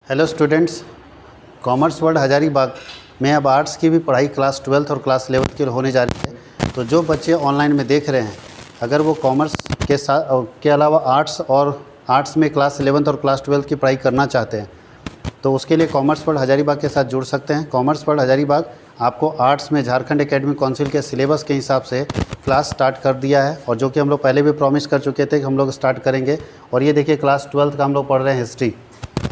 Hello students, commerce world Hazaribagh में अब arts की भी पढ़ाई क्लास 12th और क्लास 11th की होने जा रही है। तो जो बच्चे ऑनलाइन में देख रहे हैं, अगर वो कॉमर्स के साथ के अलावा आर्ट्स में क्लास 11th और क्लास 12th की पढ़ाई करना चाहते हैं तो उसके लिए कॉमर्स वर्ल्ड हजारीबाग के साथ जुड़ सकते हैं। कॉमर्स वर्ल्ड हजारीबाग आपको आर्ट्स में झारखंड एकेडमिक काउंसिल के सिलेबस के हिसाब से क्लास स्टार्ट कर दिया है, और जो कि हम लोग पहले भी प्रॉमिस कर चुके थे कि हम लोग स्टार्ट करेंगे। और ये देखिए, क्लास 12th का हम लोग पढ़ रहे हैं हिस्ट्री,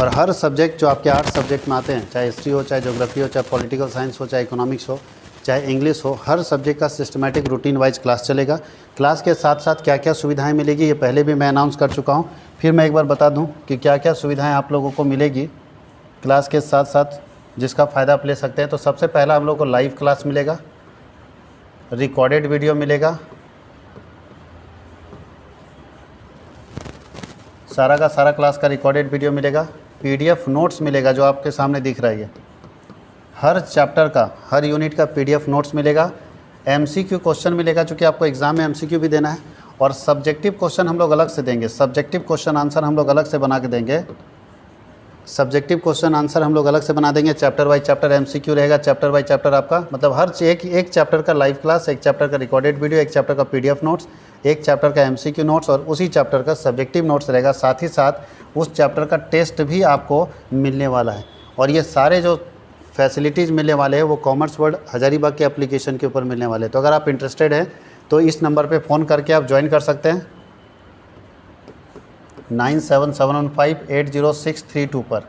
और हर सब्जेक्ट जो आपके 8 सब्जेक्ट में आते हैं, चाहे हिस्ट्री हो, चाहे ज्योग्राफी हो, चाहे पॉलिटिकल साइंस हो, चाहे इकोनॉमिक्स हो, चाहे इंग्लिश हो, हर सब्जेक्ट का सिस्टमैटिक रूटीन वाइज क्लास चलेगा। क्लास के साथ साथ क्या क्या सुविधाएं मिलेगी ये पहले भी मैं अनाउंस कर चुका हूं, फिर मैं एक बार बता दूं कि क्या क्या सुविधाएं आप लोगों को मिलेगी क्लास के साथ साथ, जिसका फ़ायदा आप ले सकते हैं। तो सबसे पहला हम लोग को लाइव क्लास मिलेगा, रिकॉर्डेड वीडियो मिलेगा, सारा का सारा क्लास का रिकॉर्डेड वीडियो मिलेगा, पीडीएफ नोट्स मिलेगा जो आपके सामने दिख रहा है, हर चैप्टर का, हर यूनिट का पीडीएफ नोट्स मिलेगा, एमसीक्यू क्वेश्चन मिलेगा जो कि आपको एग्ज़ाम में एमसीक्यू भी देना है, और सब्जेक्टिव क्वेश्चन हम लोग अलग से देंगे। सब्जेक्टिव क्वेश्चन आंसर हम लोग अलग से बना के देंगे, सब्जेक्टिव क्वेश्चन आंसर हम लोग अलग से बना देंगे। चैप्टर बाय चैप्टर एमसीक्यू रहेगा, चैप्टर बाय चैप्टर आपका, मतलब हर एक चैप्टर का लाइव क्लास, एक चैप्टर का रिकॉर्डेड वीडियो, एक चैप्टर का पीडीएफ नोट्स, एक चैप्टर का एमसीक्यू नोट्स, और उसी चैप्टर का सब्जेक्टिव नोट्स रहेगा। साथ ही साथ उस चैप्टर का टेस्ट भी आपको मिलने वाला है। और ये सारे जो फैसिलिटीज़ मिलने वाले हैं वो कॉमर्स वर्ल्ड हजारीबाग के एप्लीकेशन के ऊपर मिलने वाले हैं। तो अगर आप इंटरेस्टेड हैं तो इस नंबर पे फ़ोन करके आप ज्वाइन कर सकते हैं 9771580632 पर।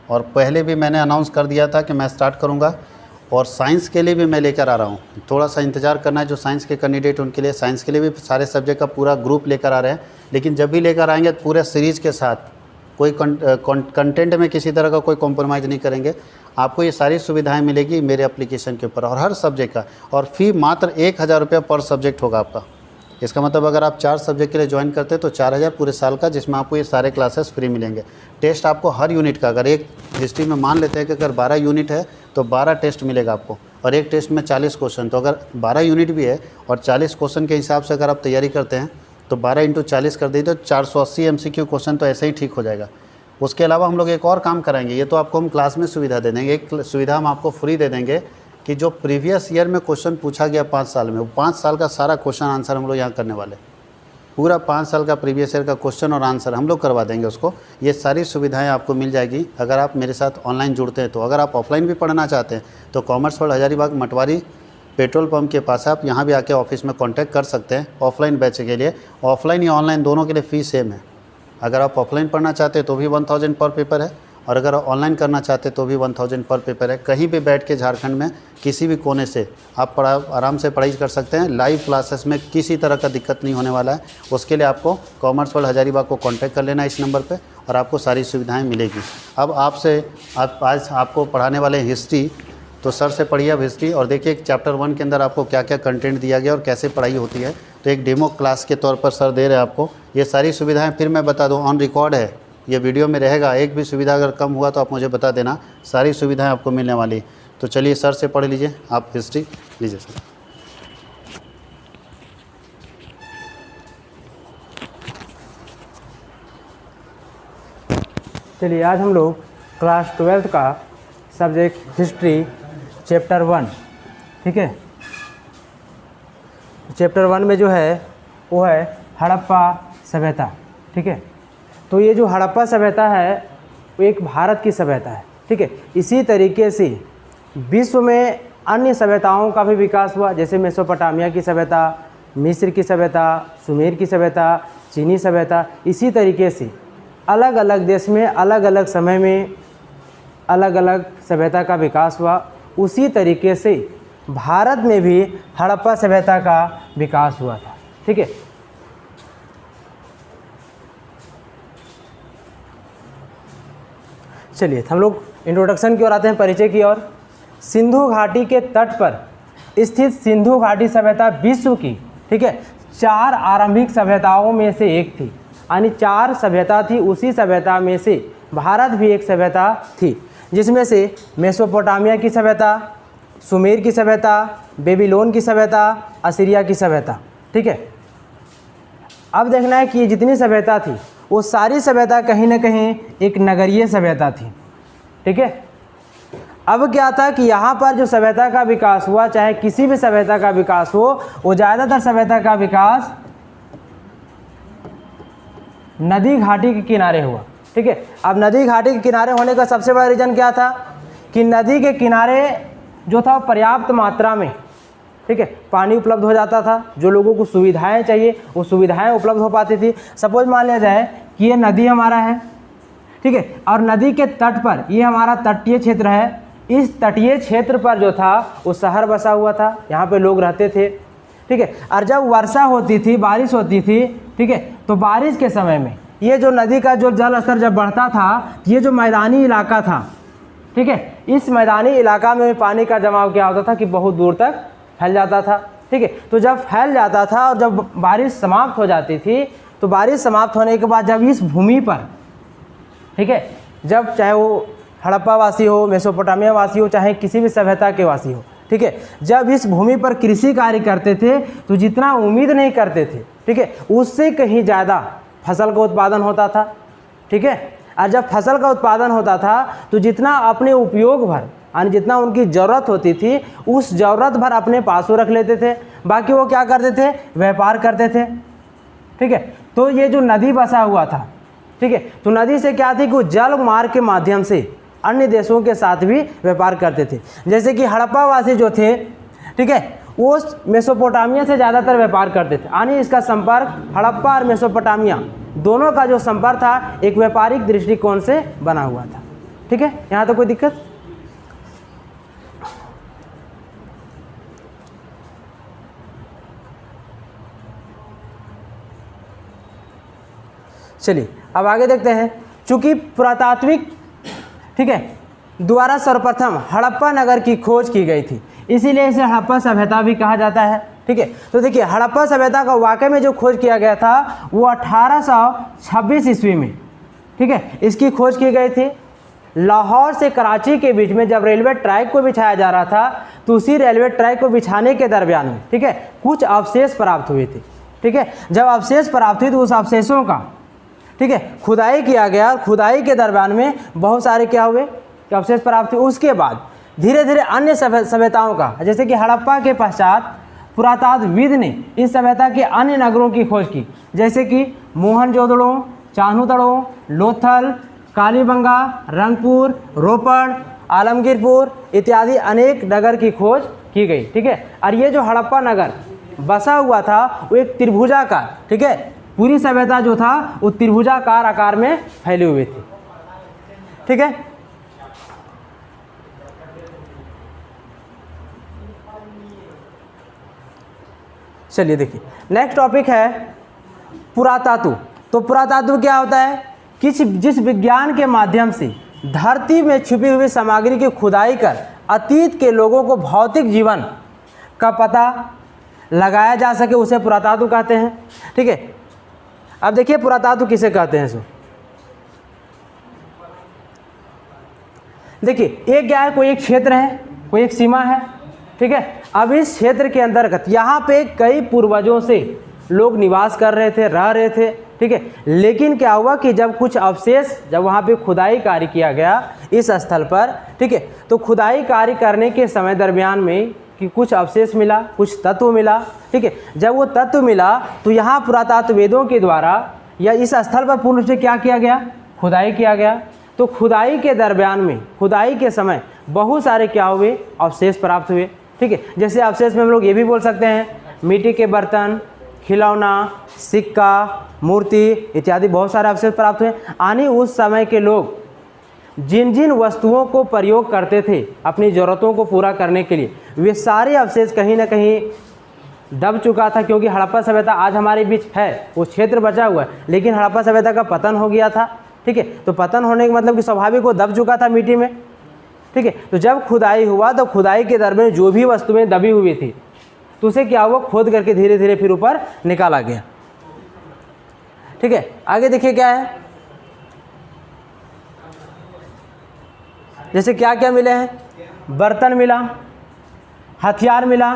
और पहले भी मैंने अनाउंस कर दिया था कि मैं स्टार्ट करूंगा, और साइंस के लिए भी मैं लेकर आ रहा हूं। थोड़ा सा इंतज़ार करना है, जो साइंस के कैंडिडेट उनके लिए, साइंस के लिए भी सारे सब्जेक्ट का पूरा ग्रुप लेकर आ रहे हैं। लेकिन जब भी लेकर आएंगे तो पूरे सीरीज़ के साथ, कोई कंटेंट में किसी तरह का कोई कॉम्प्रोमाइज़ नहीं करेंगे। आपको ये सारी सुविधाएं मिलेगी मेरे एप्लीकेशन के ऊपर, और हर सब्जेक्ट का। और फ़ी मात्र 1000 रुपये पर सब्जेक्ट होगा आपका। इसका मतलब अगर आप 4 सब्जेक्ट के लिए ज्वाइन करते हैं तो 4000 पूरे साल का, जिसमें आपको ये सारे क्लासेस फ्री मिलेंगे। टेस्ट आपको हर यूनिट का, अगर एक हिस्ट्री में मान लेते हैं कि अगर 12 यूनिट है तो 12 टेस्ट मिलेगा आपको, और एक टेस्ट में 40 क्वेश्चन। तो अगर 12 यूनिट भी है और 40 क्वेश्चन के हिसाब से अगर आप तैयारी करते हैं तो 12 × 40 कर दीजिए तो 480 MCQ क्वेश्चन तो ऐसे ही ठीक हो जाएगा। उसके अलावा हम लोग एक और काम कराएंगे, ये तो आपको हम क्लास में सुविधा दे देंगे, एक सुविधा हम आपको फ्री दे देंगे कि जो प्रीवियस ईयर में क्वेश्चन पूछा गया 5 साल में, वो 5 साल का सारा क्वेश्चन आंसर हम लोग यहाँ करने वाले, पूरा 5 साल का प्रीवियस ईयर का क्वेश्चन और आंसर हम लोग करवा देंगे उसको। ये सारी सुविधाएं आपको मिल जाएगी अगर आप मेरे साथ ऑनलाइन जुड़ते हैं। तो अगर आप ऑफलाइन भी पढ़ना चाहते हैं तो commerce world Hazaribagh Matwari petrol pump के पास आप यहाँ भी आके ऑफिस में कांटेक्ट कर सकते हैं ऑफलाइन बैच के लिए। ऑफलाइन या ऑनलाइन दोनों के लिए फ़ीस सेम है। अगर आप ऑफलाइन पढ़ना चाहते हैं तो भी 1000 पर पेपर है, और अगर ऑनलाइन करना चाहते तो भी 1000 पर पेपर है। कहीं भी बैठ के झारखंड में किसी भी कोने से आप आराम से पढ़ाई कर सकते हैं। लाइव क्लासेस में किसी तरह का दिक्कत नहीं होने वाला है। उसके लिए आपको कॉमर्स वर्ल्ड हजारीबाग को कांटेक्ट कर लेना इस नंबर पे, और आपको सारी सुविधाएं मिलेगी। अब आज आपको पढ़ाने वाले हिस्ट्री, तो सर से पढ़िए अब हिस्ट्री, और देखिए चैप्टर 1 के अंदर आपको क्या क्या कंटेंट दिया गया और कैसे पढ़ाई होती है। तो एक डेमो क्लास के तौर पर सर दे रहे हैं आपको ये सारी सुविधाएँ। फिर मैं बता दूँ, ऑन रिकॉर्ड है, ये वीडियो में रहेगा। एक भी सुविधा अगर कम हुआ तो आप मुझे बता देना, सारी सुविधाएं आपको मिलने वाली। तो चलिए सर से पढ़ लीजिए, आप हिस्ट्री लीजिए सर। चलिए, आज हम लोग क्लास 12th का सब्जेक्ट हिस्ट्री चैप्टर 1, ठीक है। चैप्टर 1 में जो है वो है हड़प्पा सभ्यता, ठीक है। तो ये जो हड़प्पा सभ्यता है वो एक भारत की सभ्यता है, ठीक है। इसी तरीके से विश्व में अन्य सभ्यताओं का भी विकास हुआ, जैसे मेसोपोटामिया की सभ्यता, मिस्र की सभ्यता, सुमेर की सभ्यता, चीनी सभ्यता। इसी तरीके से अलग अलग देश में अलग अलग समय में अलग अलग सभ्यता का विकास हुआ। उसी तरीके से भारत में भी हड़प्पा सभ्यता का विकास हुआ था, ठीक है। चलिए हम लोग इंट्रोडक्शन की ओर आते हैं, परिचय की ओर। सिंधु घाटी के तट पर स्थित सिंधु घाटी सभ्यता विश्व की, ठीक है, 4 आरंभिक सभ्यताओं में से एक थी। यानी 4 सभ्यता थी, उसी सभ्यता में से भारत भी एक सभ्यता थी, जिसमें से मेसोपोटामिया की सभ्यता, सुमेर की सभ्यता, बेबीलोन की सभ्यता, असीरिया की सभ्यता, ठीक है। अब देखना है कि ये जितनी सभ्यता थी वो सारी सभ्यता कहीं ना कहीं एक नगरीय सभ्यता थी। ठीक है। अब क्या था कि यहाँ पर जो सभ्यता का विकास हुआ, चाहे किसी भी सभ्यता का विकास हो, वो ज़्यादातर सभ्यता का विकास नदी घाटी के किनारे हुआ, ठीक है। अब नदी घाटी के किनारे होने का सबसे बड़ा रीज़न क्या था कि नदी के किनारे जो था पर्याप्त मात्रा में, ठीक है, पानी उपलब्ध हो जाता था। जो लोगों को सुविधाएं चाहिए वो सुविधाएं उपलब्ध हो पाती थी। सपोज मान लिया जाए कि ये नदी हमारा है, ठीक है, और नदी के तट पर ये हमारा तटीय क्षेत्र है। इस तटीय क्षेत्र पर जो था वो शहर बसा हुआ था, यहाँ पे लोग रहते थे, ठीक है। और जब वर्षा होती थी, बारिश होती थी, ठीक है, तो बारिश के समय में ये जो नदी का जो जल स्तर जब बढ़ता था, ये जो मैदानी इलाका था, ठीक है, इस मैदानी इलाका में पानी का जमाव क्या होता था कि बहुत दूर तक फैल जाता था, ठीक है। तो जब फैल जाता था और जब बारिश समाप्त हो जाती थी, तो बारिश समाप्त होने के बाद जब इस भूमि पर, ठीक है, जब चाहे वो हड़प्पा वासी हो, मेसोपोटामिया वासी हो, चाहे किसी भी सभ्यता के वासी हो, ठीक है, जब इस भूमि पर कृषि कार्य करते थे तो जितना उम्मीद नहीं करते थे, ठीक है, उससे कहीं ज़्यादा फसल का उत्पादन होता था, ठीक है। और जब फसल का उत्पादन होता था तो जितना अपने उपयोग भर यानी जितना उनकी ज़रूरत होती थी उस ज़रूरत भर अपने पासों रख लेते थे, बाकी वो क्या करते थे, व्यापार करते थे, ठीक है। तो ये जो नदी बसा हुआ था, ठीक है, तो नदी से क्या थी कि वो जल मार्ग के माध्यम से अन्य देशों के साथ भी व्यापार करते थे। जैसे कि हड़प्पा वासी जो थे, ठीक है, वो मेसोपोटामिया से ज़्यादातर व्यापार करते थे। यानी इसका संपर्क हड़प्पा और मेसोपोटामिया दोनों का जो संपर्क था एक व्यापारिक दृष्टिकोण से बना हुआ था, ठीक है। यहाँ तो कोई दिक्कत? चलिए अब आगे देखते हैं। चूंकि पुरातात्विक, ठीक है, द्वारा सर्वप्रथम हड़प्पा नगर की खोज की गई थी, इसीलिए इसे हड़प्पा सभ्यता भी कहा जाता है, ठीक है। तो देखिए हड़प्पा सभ्यता का वाकई में जो खोज किया गया था वो 1826 ईस्वी में, ठीक है, इसकी खोज की गई थी। लाहौर से कराची के बीच में जब रेलवे ट्रैक को बिछाया जा रहा था तो उसी रेलवे ट्रैक को बिछाने के दरमियान में, ठीक है, कुछ अवशेष प्राप्त हुए थे, ठीक है। जब अवशेष प्राप्त हुए तो उस अवशेषों का, ठीक है, खुदाई किया गया और खुदाई के दरमियान में बहुत सारे क्या हुए कि अवशेष प्राप्त हुए। उसके बाद धीरे धीरे अन्य सभ्यताओं का, जैसे कि हड़प्पा के पश्चात पुरातत्वविद ने इस सभ्यता के अन्य नगरों की खोज की, जैसे कि मोहनजोदड़ो, चान्होतड़ो, लोथल, कालीबंगा, रंगपुर, रोपड़, आलमगीरपुर इत्यादि अनेक नगर की खोज की गई, ठीक है। और ये जो हड़प्पा नगर बसा हुआ था वो एक त्रिभुजाकार, ठीक है, पूरी सभ्यता जो था वो त्रिभुजाकार आकार में फैली हुई थी, ठीक है। चलिए देखिए नेक्स्ट टॉपिक है पुरातत्व। तो पुरातत्व क्या होता है कि जिस विज्ञान के माध्यम से धरती में छुपी हुई सामग्री की खुदाई कर अतीत के लोगों को भौतिक जीवन का पता लगाया जा सके उसे पुरातत्व कहते हैं, ठीक है। अब देखिए पुरातत्व किसे कहते हैं। सो देखिए एक क्या है, कोई एक क्षेत्र है, कोई एक सीमा है, ठीक है। अब इस क्षेत्र के अंतर्गत यहाँ पे कई पूर्वजों से लोग निवास कर रहे थे, रह रहे थे, ठीक है। लेकिन क्या हुआ कि जब कुछ अवशेष, जब वहाँ पे खुदाई कार्य किया गया इस स्थल पर, ठीक है, तो खुदाई कार्य करने के समय दरमियान में कि कुछ अवशेष मिला, कुछ तत्व मिला, ठीक है। जब वो तत्व मिला तो यहाँ पुरातत्ववेदों के द्वारा या इस स्थल पर पूर्ण रूप से क्या किया गया, खुदाई किया गया। तो खुदाई के दरमियान में, खुदाई के समय बहुत सारे क्या हुए, अवशेष प्राप्त हुए, ठीक है। जैसे अवशेष में हम लोग ये भी बोल सकते हैं मिट्टी के बर्तन, खिलौना, सिक्का, मूर्ति इत्यादि बहुत सारे अवशेष प्राप्त हुए। यानी उस समय के लोग जिन जिन वस्तुओं को प्रयोग करते थे अपनी ज़रूरतों को पूरा करने के लिए, वे सारे अवशेष कहीं ना कहीं दब चुका था। क्योंकि हड़प्पा सभ्यता आज हमारे बीच है, वो क्षेत्र बचा हुआ है, लेकिन हड़प्पा सभ्यता का पतन हो गया था, ठीक है। तो पतन होने का मतलब कि स्वाभाविक वो दब चुका था मिट्टी में, ठीक है। तो जब खुदाई हुआ तो खुदाई के दरमियान जो भी वस्तुएं दबी हुई थी तो उसे क्या हुआ, खोद करके धीरे धीरे फिर ऊपर निकाला गया, ठीक है। आगे देखिए क्या है, जैसे क्या क्या मिले हैं, बर्तन मिला, हथियार मिला,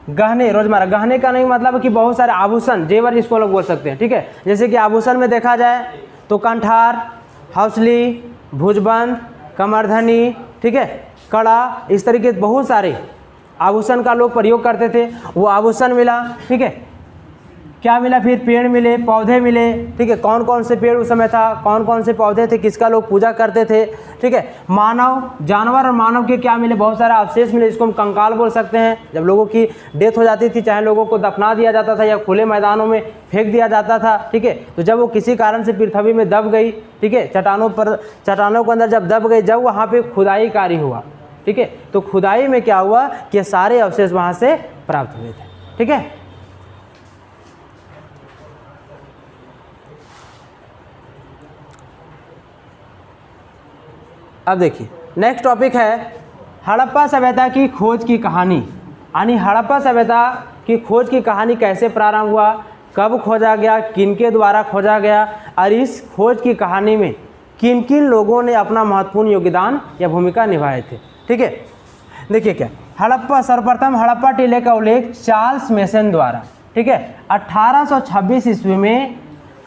गहने, रोजमर्रा गहने का नहीं मतलब कि बहुत सारे आभूषण, जेवर जिसको लोग बोल सकते हैं, ठीक है। जैसे कि आभूषण में देखा जाए तो कंठार, हौसली, भुजबंद, कमरधनी, ठीक है, कड़ा, इस तरीके से बहुत सारे आभूषण का लोग प्रयोग करते थे। वो आभूषण मिला, ठीक है, क्या मिला, फिर पेड़ मिले, पौधे मिले, ठीक है, कौन कौन से पेड़ उस समय था, कौन कौन से पौधे थे, किसका लोग पूजा करते थे, ठीक है, मानव, जानवर और मानव के क्या मिले, बहुत सारे अवशेष मिले, जिसको हम कंकाल बोल सकते हैं। जब लोगों की डेथ हो जाती थी, चाहे लोगों को दफना दिया जाता था या खुले मैदानों में फेंक दिया जाता था, ठीक है, तो जब वो किसी कारण से पृथ्वी में दब गई, ठीक है, चट्टानों के अंदर जब दब गई, जब वहाँ पे खुदाई कार्य हुआ, ठीक है, तो खुदाई में क्या हुआ कि सारे अवशेष वहाँ से प्राप्त हुए थे, ठीक है। अब देखिए नेक्स्ट टॉपिक है हड़प्पा सभ्यता की खोज की कहानी। यानी हड़प्पा सभ्यता की खोज की कहानी कैसे प्रारंभ हुआ, कब खोजा गया, किनके द्वारा खोजा गया, और इस खोज की कहानी में किन किन लोगों ने अपना महत्वपूर्ण योगदान या भूमिका निभाए थे, ठीक है। देखिए क्या, हड़प्पा, सर्वप्रथम हड़प्पा टीले का उल्लेख चार्ल्स मेसन द्वारा, ठीक है, 1826 ईस्वी में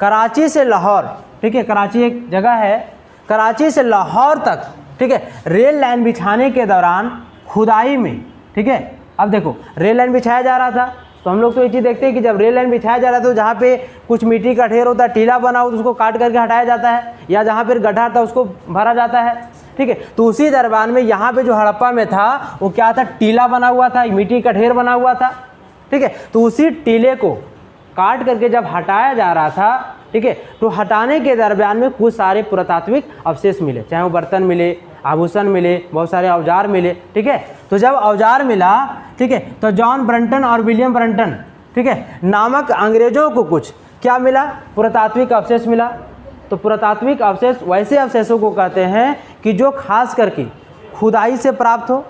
कराची से लाहौर, ठीक है, कराची एक जगह है, कराची से लाहौर तक, ठीक है, रेल लाइन बिछाने के दौरान खुदाई में, ठीक है। अब देखो रेल लाइन बिछाया जा रहा था, तो हम लोग तो ये चीज़ देखते हैं कि जब रेल लाइन बिछाया जा रहा था तो जहाँ पे कुछ मिट्टी का ढेर होता है, टीला बना हो तो उसको काट करके हटाया जाता है, या जहाँ पर गड्ढा था उसको भरा जाता है, ठीक है। तो उसी दरबार में यहाँ पे जो हड़प्पा में था वो क्या था, टीला बना हुआ था, मिट्टी का ढेर बना हुआ था, ठीक है। तो उसी टीले को काट करके जब हटाया जा रहा था, ठीक है, तो हटाने के दरमियान में कुछ सारे पुरातात्विक अवशेष मिले, चाहे वो बर्तन मिले, आभूषण मिले, बहुत सारे औजार मिले, ठीक है। तो जब औजार मिला, ठीक है, तो जॉन ब्रंटन और विलियम ब्रंटन, ठीक है, नामक अंग्रेजों को कुछ क्या मिला, पुरातात्विक अवशेष मिला। तो पुरातात्विक अवशेष वैसे अवशेषों को कहते हैं कि जो खास करके खुदाई से प्राप्त हो,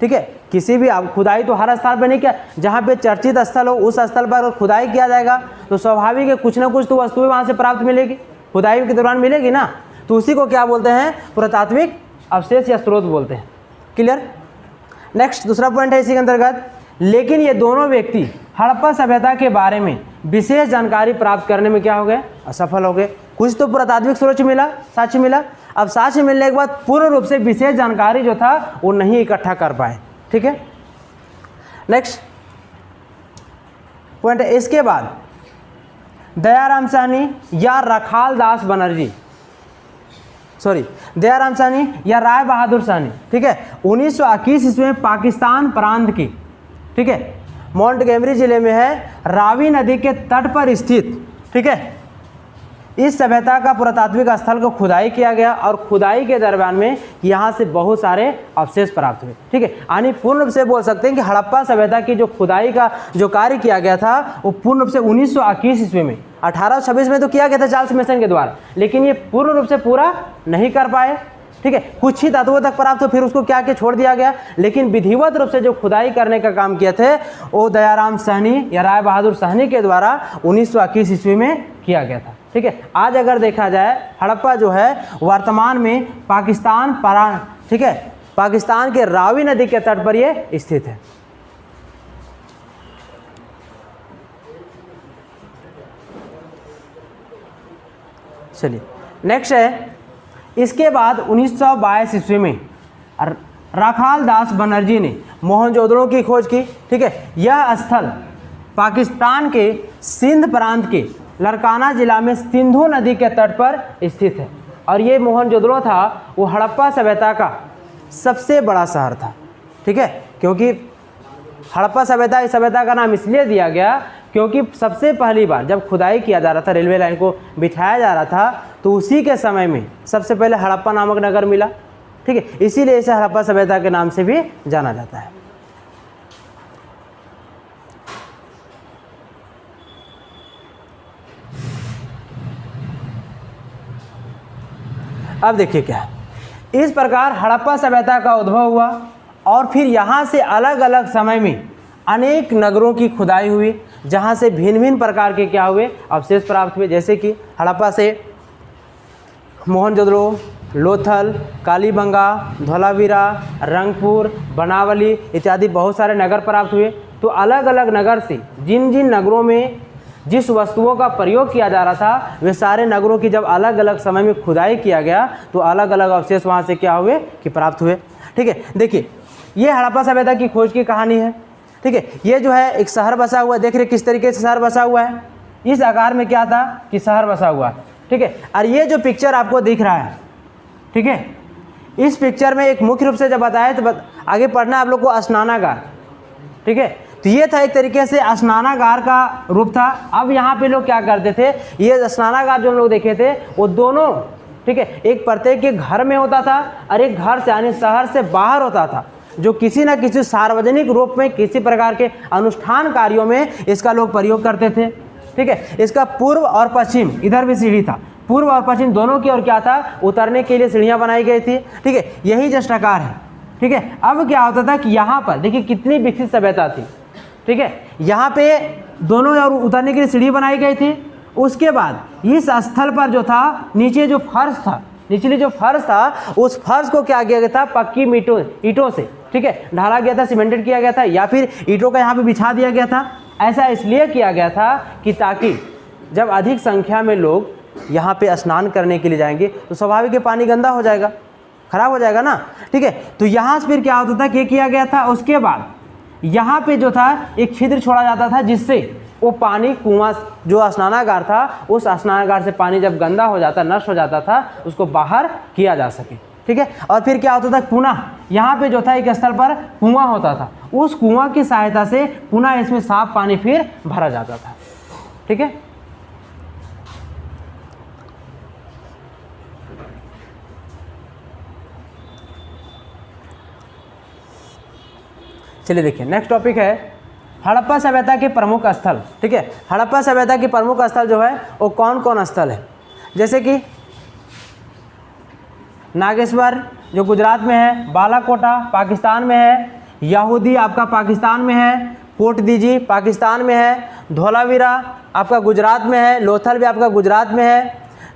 ठीक है। किसी भी खुदाई तो हर स्थान पर नहीं किया, जहाँ पे चर्चित स्थल हो उस स्थल पर खुदाई किया जाएगा तो स्वाभाविक है कुछ ना कुछ तो वस्तुएं वहाँ से प्राप्त मिलेगी, खुदाई के दौरान मिलेगी ना, तो उसी को क्या बोलते हैं, पुरातात्विक अवशेष या स्रोत बोलते हैं। क्लियर। नेक्स्ट दूसरा पॉइंट है इसी के अंतर्गत, लेकिन ये दोनों व्यक्ति हड़प्पा सभ्यता के बारे में विशेष जानकारी प्राप्त करने में क्या हो गए, असफल हो गए। कुछ तो पुरातात्विक स्रोत मिला, साक्ष्य मिला, अब साक्ष्य मिलने के बाद पूर्ण रूप से विशेष जानकारी जो था वो नहीं इकट्ठा कर पाए, ठीक है। नेक्स्ट पॉइंट है, इसके बाद दयाराम साहनी या रखाल दास बनर्जी, दयाराम साहनी या राय बहादुर साहनी, ठीक है, 1921 ईस्वी में पाकिस्तान प्रांत की, ठीक है, मोंटगोमरी जिले में है, रावी नदी के तट पर स्थित, ठीक है, इस सभ्यता का पुरातात्विक स्थल को खुदाई किया गया और खुदाई के दरमियान में यहाँ से बहुत सारे अवशेष प्राप्त हुए, ठीक है। यानी पूर्ण रूप से बोल सकते हैं कि हड़प्पा सभ्यता की जो खुदाई का जो कार्य किया गया था वो पूर्ण रूप से 1921 ईस्वी में, 1826 में तो किया गया था चार्ल्स मेसन के द्वारा, लेकिन ये पूर्ण रूप से पूरा नहीं कर पाए, ठीक है। कुछ ही तत्वों तक प्राप्त हो, फिर उसको क्या के छोड़ दिया गया, लेकिन विधिवत रूप से जो खुदाई करने का काम किए थे वो दयाराम साहनी या राय बहादुर साहनी के द्वारा 1921 ईस्वी में किया गया था, ठीक है। आज अगर देखा जाए हड़प्पा जो है वर्तमान में पाकिस्तान प्रांत, ठीक है, पाकिस्तान के रावी नदी के तट पर ये स्थित है। चलिए नेक्स्ट है, इसके बाद 1922 ईस्वी में रखाल दास बनर्जी ने मोहनजोदड़ो की खोज की, ठीक है। यह स्थल पाकिस्तान के सिंध प्रांत के लरकाना जिला में सिंधु नदी के तट पर स्थित है और ये मोहनजोदड़ो था वो हड़प्पा सभ्यता का सबसे बड़ा शहर था, ठीक है। क्योंकि हड़प्पा सभ्यता इस सभ्यता का नाम इसलिए दिया गया क्योंकि सबसे पहली बार जब खुदाई किया जा रहा था, रेलवे लाइन को बिछाया जा रहा था, तो उसी के समय में सबसे पहले हड़प्पा नामक नगर मिला, ठीक है। इसीलिए इसे हड़प्पा सभ्यता के नाम से भी जाना जाता है। अब देखिए क्या है, इस प्रकार हड़प्पा सभ्यता का उद्भव हुआ और फिर यहाँ से अलग अलग समय में अनेक नगरों की खुदाई हुई जहाँ से भिन्न भिन्न प्रकार के क्या हुए अवशेष प्राप्त हुए, जैसे कि हड़प्पा से मोहनजोदड़ो, लोथल, कालीबंगा, धौलावीरा, रंगपुर, बनावली इत्यादि बहुत सारे नगर प्राप्त हुए। तो अलग अलग नगर से जिन जिन नगरों में जिस वस्तुओं का प्रयोग किया जा रहा था वे सारे नगरों की जब अलग अलग समय में खुदाई किया गया तो अलग अलग अवशेष वहाँ से क्या हुए कि प्राप्त हुए। ठीक है, देखिए ये हड़प्पा सभ्यता की खोज की कहानी है। ठीक है, ये जो है एक शहर बसा हुआ है, देख रहे किस तरीके से शहर बसा हुआ है, इस आकार में क्या था कि शहर बसा हुआ है। ठीक है, और ये जो पिक्चर आपको दिख रहा है, ठीक है, इस पिक्चर में एक मुख्य रूप से जब बताया तो आगे पढ़ना आप लोग को स्नानागार। ठीक है, तो ये था एक तरीके से स्नानागार का रूप था। अब यहाँ पे लोग क्या करते थे, ये स्नानागार जो हम लोग देखे थे वो दोनों, ठीक है, एक प्रत्येक के घर में होता था और एक घर से यानी शहर से बाहर होता था, जो किसी न किसी सार्वजनिक रूप में किसी प्रकार के अनुष्ठान कार्यों में इसका लोग प्रयोग करते थे। ठीक है, इसका पूर्व और पश्चिम, इधर भी सीढ़ी था, पूर्व और पश्चिम दोनों की ओर क्या था, उतरने के लिए सीढ़ियाँ बनाई गई थी। ठीक है, यही जस्ट आकार है। ठीक है, अब क्या होता था कि यहाँ पर देखिए कितनी विकसित सभ्यता थी। ठीक है, यहाँ पे दोनों ओर उतरने के लिए सीढ़ी बनाई गई थी। उसके बाद इस स्थल पर जो था नीचे जो फर्श था, निचली जो फर्श था उस फर्श को क्या किया गया था, पक्की ईंटों से, ठीक है, ढाला गया था, सीमेंटेड किया गया था या फिर ईंटों का यहाँ पे बिछा दिया गया था। ऐसा इसलिए किया गया था कि ताकि जब अधिक संख्या में लोग यहाँ पे स्नान करने के लिए जाएंगे तो स्वाभाविक है पानी गंदा हो जाएगा, खराब हो जाएगा ना। ठीक है, तो यहाँ से फिर क्या होता था कि किया गया था, उसके बाद यहाँ पे जो था एक छिद्र छोड़ा जाता था जिससे वो पानी कुआं जो स्नानागार था उस स्नानागार से पानी जब गंदा हो जाता, नष्ट हो जाता था, उसको बाहर किया जा सके। ठीक है, और फिर क्या होता था, पुनः यहाँ पे जो था एक स्थल पर कुआं होता था, उस कुआं की सहायता से पुनः इसमें साफ पानी फिर भरा जाता था। ठीक है, चलिए देखिए नेक्स्ट टॉपिक है हड़प्पा सभ्यता के प्रमुख स्थल। ठीक है, हड़प्पा सभ्यता के प्रमुख स्थल जो है वो कौन कौन स्थल है, जैसे कि नागेश्वर जो गुजरात में है, बालाकोटा पाकिस्तान में है, यहूदी आपका पाकिस्तान में है, कोट दीजी पाकिस्तान में है, धोलावीरा आपका गुजरात में है, लोथल भी आपका गुजरात में है,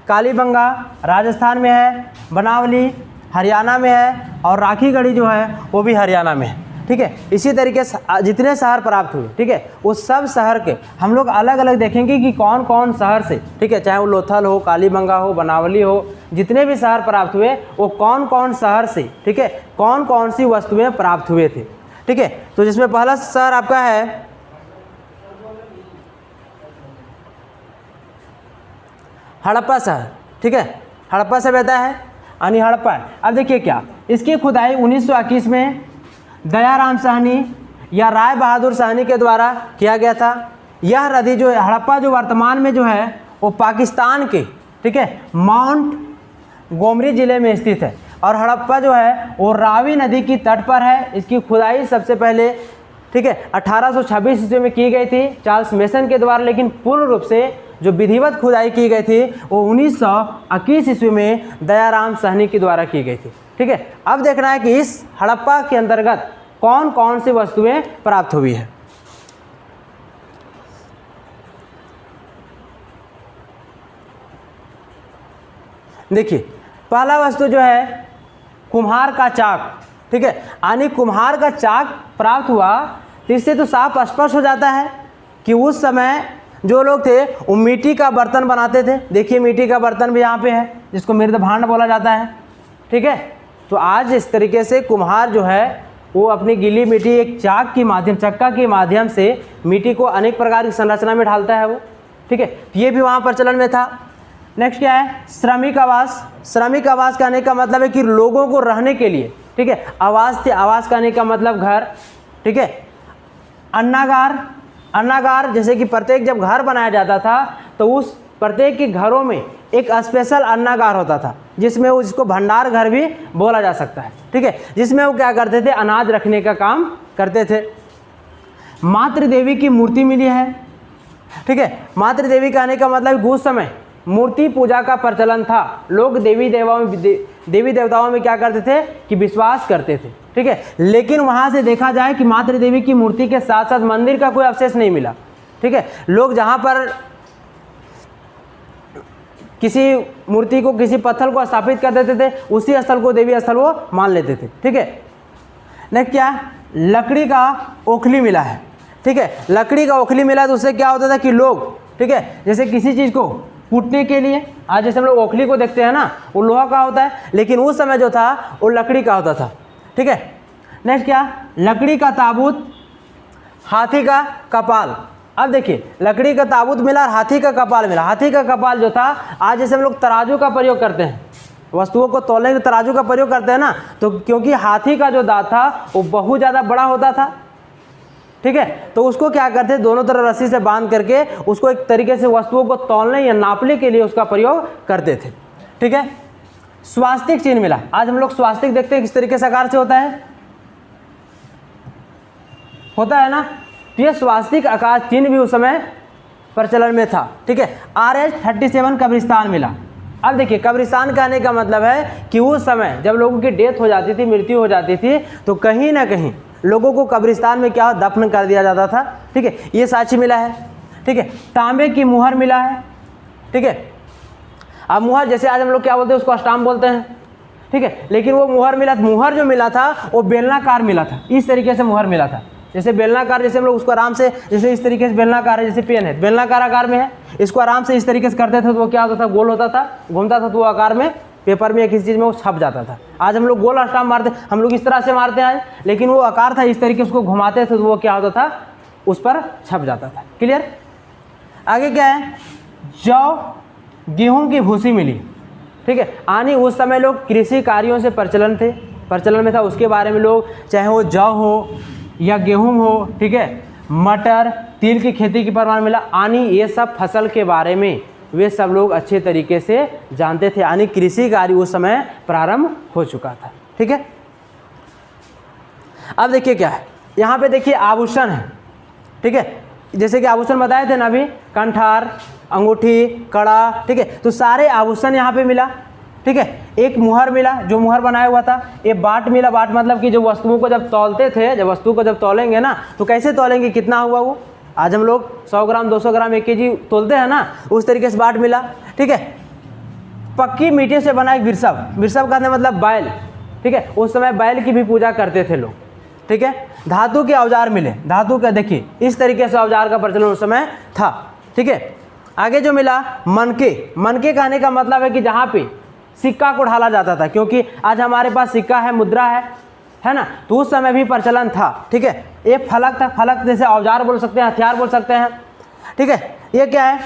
कालीबंगा राजस्थान में है, बनावली हरियाणा में है और राखीगढ़ी जो है वो भी हरियाणा में है। ठीक है, इसी तरीके से जितने शहर प्राप्त हुए, ठीक है, उस सब शहर के हम लोग अलग अलग देखेंगे कि कौन कौन शहर से, ठीक है, चाहे वो लोथल हो, कालीबंगा हो, बनावली हो, जितने भी शहर प्राप्त हुए वो कौन कौन शहर से, ठीक है, कौन कौन सी वस्तुएं प्राप्त हुए थे। ठीक है, तो जिसमें पहला शहर आपका है हड़प्पा शहर। ठीक है, हड़प्पा सभ्यता है यानी हड़प्पा है। अब देखिए क्या, इसकी खुदाई 1921 में दयाराम साहनी या राय बहादुर साहनी के द्वारा किया गया था। यह नदी जो है हड़प्पा जो वर्तमान में जो है वो पाकिस्तान के, ठीक है, माउंट गोमरी ज़िले में स्थित है और हड़प्पा जो है वो रावी नदी की तट पर है। इसकी खुदाई सबसे पहले, ठीक है, 1826 ईस्वी में की गई थी चार्ल्स मेसन के द्वारा, लेकिन पूर्ण रूप से जो विधिवत खुदाई की गई थी वो 1921 ईस्वी में दयाराम साहनी के द्वारा की गई थी। ठीक है, अब देखना है कि इस हड़प्पा के अंतर्गत कौन कौन सी वस्तुएं प्राप्त हुई है। देखिए पहला वस्तु जो है कुम्हार का चाक। ठीक है, यानी कुम्हार का चाक प्राप्त हुआ, तो इससे तो साफ स्पष्ट हो जाता है कि उस समय जो लोग थे वो मिट्टी का बर्तन बनाते थे। देखिए मिट्टी का बर्तन भी यहाँ पे है जिसको मृद भांड बोला जाता है। ठीक है, तो आज इस तरीके से कुम्हार जो है वो अपनी गीली मिट्टी एक चाक के माध्यम, चक्का के माध्यम से मिट्टी को अनेक प्रकार की संरचना में ढालता है वो। ठीक है, ये भी वहाँ प्रचलन में था। नेक्स्ट क्या है, श्रमिक आवास। श्रमिक आवास कहने का मतलब है कि लोगों को रहने के लिए, ठीक है, आवास थे, आवास कहने का मतलब घर। ठीक है, अन्नागार। अन्नागार जैसे कि प्रत्येक जब घर बनाया जाता था तो उस प्रत्येक के घरों में एक स्पेशल अन्नागार होता था जिसमें वो, जिसको भंडार घर भी बोला जा सकता है। ठीक है, जिसमें वो क्या करते थे, अनाज रखने का काम करते थे। मातृ देवी की मूर्ति मिली है। ठीक है, मातृ देवी कहने का मतलब उस समय मूर्ति पूजा का प्रचलन था। लोग देवी देवताओं में क्या करते थे कि विश्वास करते थे। ठीक है, लेकिन वहाँ से देखा जाए कि मातृ देवी की मूर्ति के साथ साथ मंदिर का कोई अवशेष नहीं मिला। ठीक है, लोग जहाँ पर किसी मूर्ति को, किसी पत्थर को स्थापित कर देते थे उसी स्थल को देवी स्थल वो मान लेते थे। ठीक है, नेक्स्ट क्या, लकड़ी का ओखली मिला है। ठीक है, लकड़ी का ओखली मिला तो उससे क्या होता था कि लोग ठीक है। जैसे किसी चीज़ को कूटने के लिए, आज जैसे हम लोग ओखली को देखते हैं ना, वो लोहा का होता है, लेकिन उस समय जो था वो लकड़ी का होता था, ठीक है। नेक्स्ट क्या, लकड़ी का ताबूत, हाथी का कपाल। अब देखिए, लकड़ी का ताबूत मिला और हाथी का कपाल मिला। हाथी का कपाल जो था, आज जैसे हम लोग तराजू का प्रयोग करते हैं, वस्तुओं को तौलने के तराजू का प्रयोग करते हैं ना, तो क्योंकि हाथी का जो दांत था वो बहुत ज़्यादा बड़ा होता था, ठीक है, तो उसको क्या करते, दोनों तरफ रस्सी से बांध करके उसको एक तरीके से वस्तुओं को तौलने या नापने के लिए उसका प्रयोग करते थे, ठीक है। स्वास्तिक चिन्ह मिला। आज हम लोग स्वास्तिक देखते हैं किस तरीके से आकार से होता है ना, तो ये स्वास्तिक आकार चिन्ह भी उस समय प्रचलन में था, ठीक है। RH-37 कब्रिस्तान मिला। अब देखिए, कब्रिस्तान कहने का मतलब है कि उस समय जब लोगों की डेथ हो जाती थी, मृत्यु हो जाती थी, तो कहीं ना कहीं लोगों को कब्रिस्तान में क्या दफन कर दिया जाता था, ठीक है। ये साक्ष्य मिला है, ठीक है। तांबे की मुहर मिला है, ठीक है। अब मुहर जैसे आज हम लोग क्या बोलते हैं, उसको अष्टाम बोलते हैं, ठीक है, लेकिन वो मुहर मिला, मुहर जो मिला था वो बेलनाकार मिला था, इस तरीके से मुहर मिला था। जैसे बेलनाकार, जैसे हम लोग उसको आराम से, जैसे इस तरीके से बेलनाकार है, जैसे पेन है बेलनाकार आकार में है, इसको आराम से इस तरीके से करते थे तो वो क्या होता था, गोल होता था, घूमता था, तो वो आकार में पेपर में या किसी चीज़ में वो छप जाता था। आज हम लोग गोल अष्टाम मारते, हम लोग इस तरह से मारते हैं, लेकिन वो आकार था इस तरीके से, उसको घुमाते थे तो वो क्या होता था, उस पर छप जाता था। क्लियर। आगे क्या है, जौ गेहूँ की भूसी मिली, ठीक है। आनी उस समय लोग कृषि कार्यों से प्रचलन में था, उसके बारे में लोग, चाहे वो जौ हो या गेहूं हो, ठीक है, मटर, तिल की खेती की प्रमाण मिला। आनी ये सब फसल के बारे में वे सब लोग अच्छे तरीके से जानते थे, यानी कृषि कार्य उस समय प्रारंभ हो चुका था, ठीक है। अब देखिए क्या है, यहाँ पे देखिए आभूषण है, ठीक है, जैसे कि आभूषण बताए थे ना अभी, कंठार, अंगूठी, कड़ा, ठीक है, तो सारे आभूषण यहाँ पे मिला, ठीक है। एक मुहर मिला, जो मुहर बनाया हुआ था। एक बाट मिला, बाट मतलब कि जो वस्तुओं को जब तौलते थे, जब वस्तु को जब तौलेंगे ना, तो कैसे तौलेंगे, कितना हुआ वो, आज हम लोग 100 ग्राम 200 ग्राम 1 केजी तोलते हैं ना, उस तरीके से बाट मिला, ठीक है। पक्की मिट्टी से बना एक विरसव, विरसव का मतलब बैल, ठीक है, उस समय बैल की भी पूजा करते थे लोग, ठीक है। धातु के औजार मिले, धातु का देखिए इस तरीके से औजार का प्रचलन उस समय था, ठीक है। आगे जो मिला मनके, मनके कहने का मतलब है कि जहाँ पे सिक्का को ढाला जाता था, क्योंकि आज हमारे पास सिक्का है, मुद्रा है ना, तो उस समय भी प्रचलन था, ठीक है। एक फलक था, फलक जैसे औजार बोल सकते हैं, हथियार बोल सकते हैं, ठीक है। ये क्या है,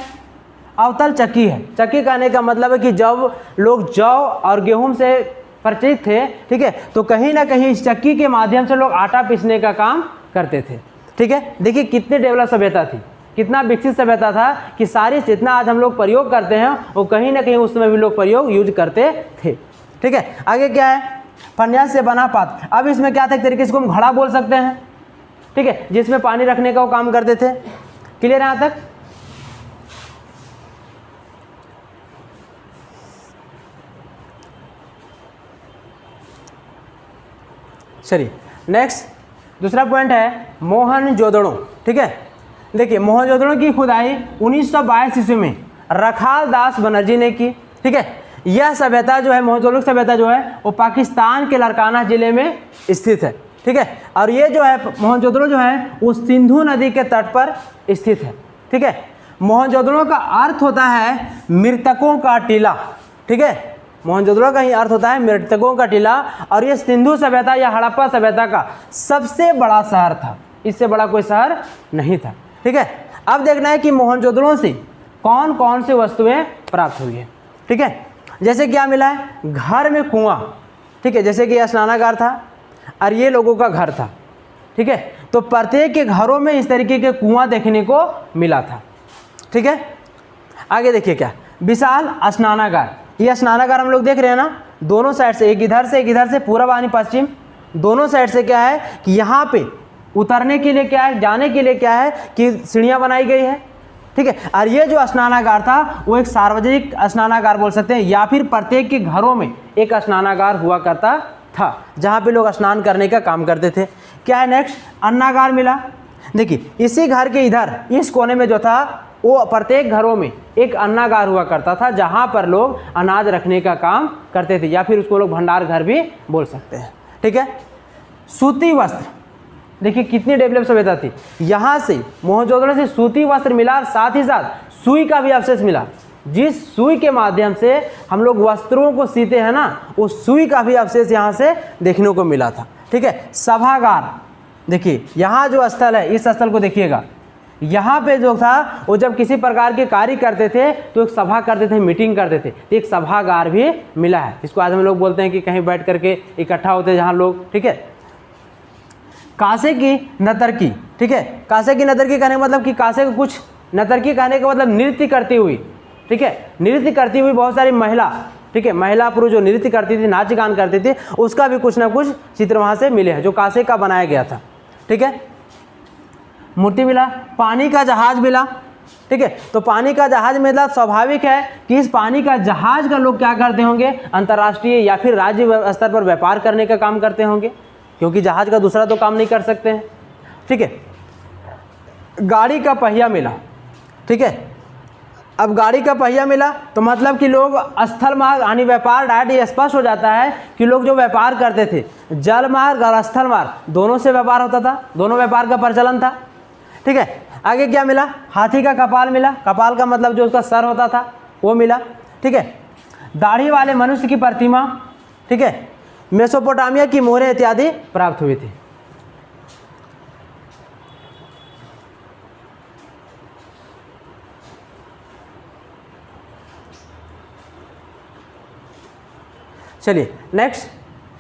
अवतल चक्की है। चक्की कहने का मतलब है कि जब लोग जौ और गेहूं से परिचित थे, ठीक है, तो कहीं ना कहीं इस चक्की के माध्यम से लोग आटा पीसने का काम करते थे, ठीक है। देखिए कितनी डेवलप सभ्यता थी, कितना विकसित सभ्यता था कि सारी जितना आज हम लोग प्रयोग करते हैं वो कहीं ना कहीं उस समय भी लोग प्रयोग यूज करते थे, ठीक है। आगे क्या है, फन्यास से बना पात्र। अब इसमें क्या था, एक तरीके से हम घड़ा बोल सकते हैं, ठीक है, जिसमें पानी रखने का वो काम करते थे। क्लियर है यहाँ तक। चलिए नेक्स्ट दूसरा पॉइंट है मोहनजोदड़ो, ठीक है। देखिए मोहनजोदड़ो की खुदाई 1922 ईस्वी में रखाल दास बनर्जी ने की, ठीक है। यह सभ्यता जो है, मोहनजोदड़ो सभ्यता जो है वो पाकिस्तान के लारकाना जिले में स्थित है, ठीक है। और ये जो है मोहनजोदड़ो जो है वो सिंधु नदी के तट पर स्थित है, ठीक है। मोहनजोदड़ो का अर्थ होता है मृतकों का टीला, ठीक है। मोहनजोदड़ो का ही अर्थ होता है मृतकों का टीला, और ये सिंधु सभ्यता या हड़प्पा सभ्यता का सबसे बड़ा शहर था, इससे बड़ा कोई शहर नहीं था, ठीक है। अब देखना है कि मोहनजोदड़ो से कौन कौन सी वस्तुएं प्राप्त हुई है, ठीक है। जैसे क्या मिला है, घर में कुआं, ठीक है, जैसे कि यह स्नानागार था और ये लोगों का घर था, ठीक है। तो प्रत्येक के घरों में इस तरीके के कुआं देखने को मिला था, ठीक है। आगे देखिए क्या, विशाल स्नानागार। यह स्नानागार हम लोग देख रहे हैं ना, दोनों साइड से, एक इधर से, पूर्व यानी पश्चिम, दोनों साइड से क्या है कि यहाँ पे उतरने के लिए क्या है, जाने के लिए क्या है कि सीढ़ियाँ बनाई गई है, ठीक है। और ये जो स्नानागार था वो एक सार्वजनिक स्नानागार बोल सकते हैं, या फिर प्रत्येक के घरों में एक स्नानागार हुआ करता था, जहाँ पे लोग स्नान करने का काम करते थे। क्या है नेक्स्ट, अन्नागार मिला। देखिए इसी घर के इधर इस कोने में जो था वो प्रत्येक घरों में एक अन्नागार हुआ करता था, जहाँ पर लोग अनाज रखने का काम करते थे, या फिर उसको लोग भंडार घर भी बोल सकते हैं, ठीक है। सूती वस्त्र, देखिए कितनी डेवलप सभ्यता थी। यहाँ से मोहनजोदड़ो से सूती वस्त्र मिला और साथ ही साथ सुई का भी अवशेष मिला। जिस सुई के माध्यम से हम लोग वस्त्रों को सीते हैं ना, उस सुई का भी अवशेष यहाँ से देखने को मिला था। ठीक है, सभागार देखिए, यहाँ जो स्थल है इस स्थल को देखिएगा। यहाँ पे जो था वो जब किसी प्रकार के कार्य करते थे तो एक सभा करते थे, मीटिंग करते थे, तो एक सभागार भी मिला है। इसको आज हम लोग बोलते हैं कि कहीं बैठ करके इकट्ठा होते हैं जहाँ लोग। ठीक है, कांसे की नर्तकी। ठीक है, कांसे की नर्तकी कहने का मतलब कि कांसे को कुछ नर्तकी कहने का मतलब नृत्य करती हुई। ठीक है, नृत्य करती हुई बहुत सारी महिला, ठीक है, महिला पुरुष जो नृत्य करती थी, नाच गान करती थी, उसका भी कुछ ना कुछ चित्र वहाँ से मिले हैं जो कांसे का बनाया गया था। ठीक है, मूर्ति मिला, पानी का जहाज मिला। ठीक है, तो पानी का जहाज मिला, स्वाभाविक है कि इस पानी का जहाज का लोग क्या करते होंगे, अंतर्राष्ट्रीय या फिर राज्य स्तर पर व्यापार करने का काम करते होंगे, क्योंकि जहाज का दूसरा तो काम नहीं कर सकते हैं। ठीक है, गाड़ी का पहिया मिला। ठीक है, अब गाड़ी का पहिया मिला तो मतलब कि लोग स्थल मार्ग यानी व्यापार डायरेक्ट ये स्पष्ट हो जाता है कि लोग जो व्यापार करते थे जल मार्ग और स्थल मार्ग दोनों से व्यापार होता था, दोनों व्यापार का प्रचलन था। ठीक है, आगे क्या मिला, हाथी का कपाल मिला। कपाल का मतलब जो उसका सर होता था वो मिला। ठीक है, दाढ़ी वाले मनुष्य की प्रतिमा। ठीक है, मेसोपोटामिया की मोहरें इत्यादि प्राप्त हुई थी। चलिए नेक्स्ट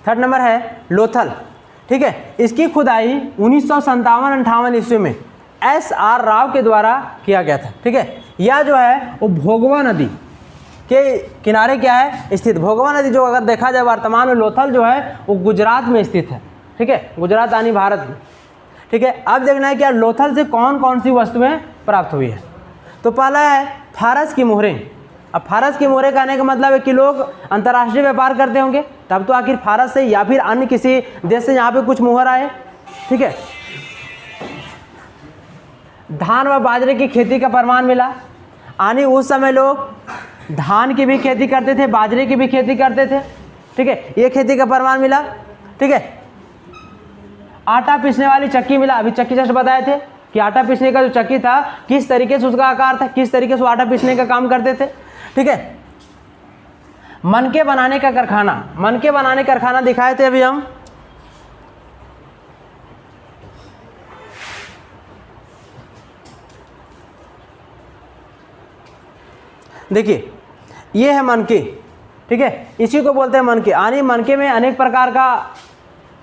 थर्ड नंबर है लोथल। ठीक है, इसकी खुदाई 1957-58 ईस्वी में SR राव के द्वारा किया गया था। ठीक है, यह जो है वो भोगवा नदी के किनारे क्या है स्थित। भोगवा नदी जो अगर देखा जाए वर्तमान में लोथल जो है वो गुजरात में स्थित है। ठीक है, गुजरात यानी भारत में। ठीक है, अब देखना है क्या लोथल से कौन कौन सी वस्तुएं प्राप्त हुई है। तो पहला है फारस की मोहरें। अब फारस की मोहरें कहने का मतलब है कि लोग अंतर्राष्ट्रीय व्यापार करते होंगे, तब तो आखिर फारस से या फिर अन्य किसी देश से यहाँ पे कुछ मोहर आए। ठीक है, धान व बाजरे की खेती का प्रमाण मिला, यानी उस समय लोग धान की भी खेती करते थे, बाजरे की भी खेती करते थे। ठीक है, ये खेती का प्रमाण मिला। ठीक है, आटा पीसने वाली चक्की मिला। अभी चक्की जस्ट बताए थे कि आटा पीसने का जो चक्की था किस तरीके से उसका आकार था, किस तरीके से आटा पीसने का काम करते थे। ठीक है, मनके बनाने का कारखाना। मनके बनाने का कारखाना दिखाए थे अभी हम। देखिए ये है मनके। ठीक है, इसी को बोलते हैं मनके। यानी मनके में अनेक प्रकार का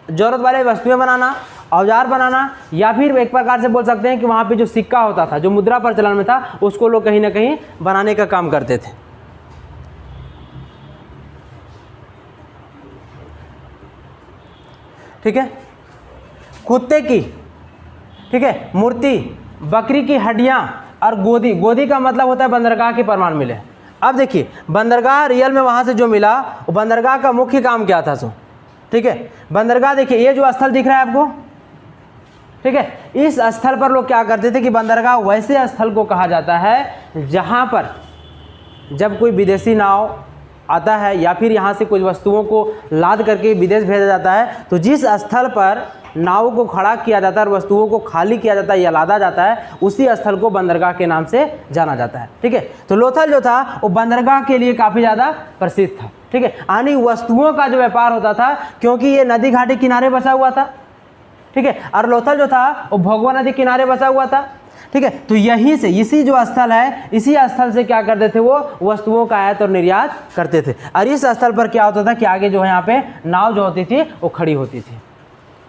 जरूरत वाले वस्तुएं बनाना, औजार बनाना, या फिर एक प्रकार से बोल सकते हैं कि वहाँ पे जो सिक्का होता था, जो मुद्रा प्रचलन में था, उसको लोग कहीं ना कहीं बनाने का काम करते थे। ठीक है, कुत्ते की, ठीक है, मूर्ति, बकरी की हड्डियाँ और गोदी। गोदी का मतलब होता है बंदरगाह के प्रमाण मिले। अब देखिए बंदरगाह रियल में वहाँ से जो मिला, वो बंदरगाह का मुख्य काम क्या था सो। ठीक है, बंदरगाह देखिए ये जो स्थल दिख रहा है आपको, ठीक है, इस स्थल पर लोग क्या करते थे कि बंदरगाह वैसे स्थल को कहा जाता है जहाँ पर जब कोई विदेशी नाव आता है या फिर यहाँ से कुछ वस्तुओं को लाद करके विदेश भेजा जाता है, तो जिस स्थल पर नाव को खड़ा किया जाता है और वस्तुओं को खाली किया जाता है या लादा जाता है, उसी स्थल को बंदरगाह के नाम से जाना जाता है। ठीक है, तो लोथल जो था वो बंदरगाह के लिए काफ़ी ज़्यादा प्रसिद्ध था। ठीक है, यानी वस्तुओं का जो व्यापार होता था, क्योंकि ये नदी घाटी किनारे बसा हुआ था। ठीक है, और लोथल जो था वो भोगवा नदी किनारे बसा हुआ था। ठीक है, तो यहीं से इसी जो स्थल है, इसी स्थल से क्या करते थे, वो वस्तुओं का आयात और निर्यात करते थे। और इस स्थल पर क्या होता था कि आगे जो है यहाँ पे नाव जो होती थी वो खड़ी होती थी।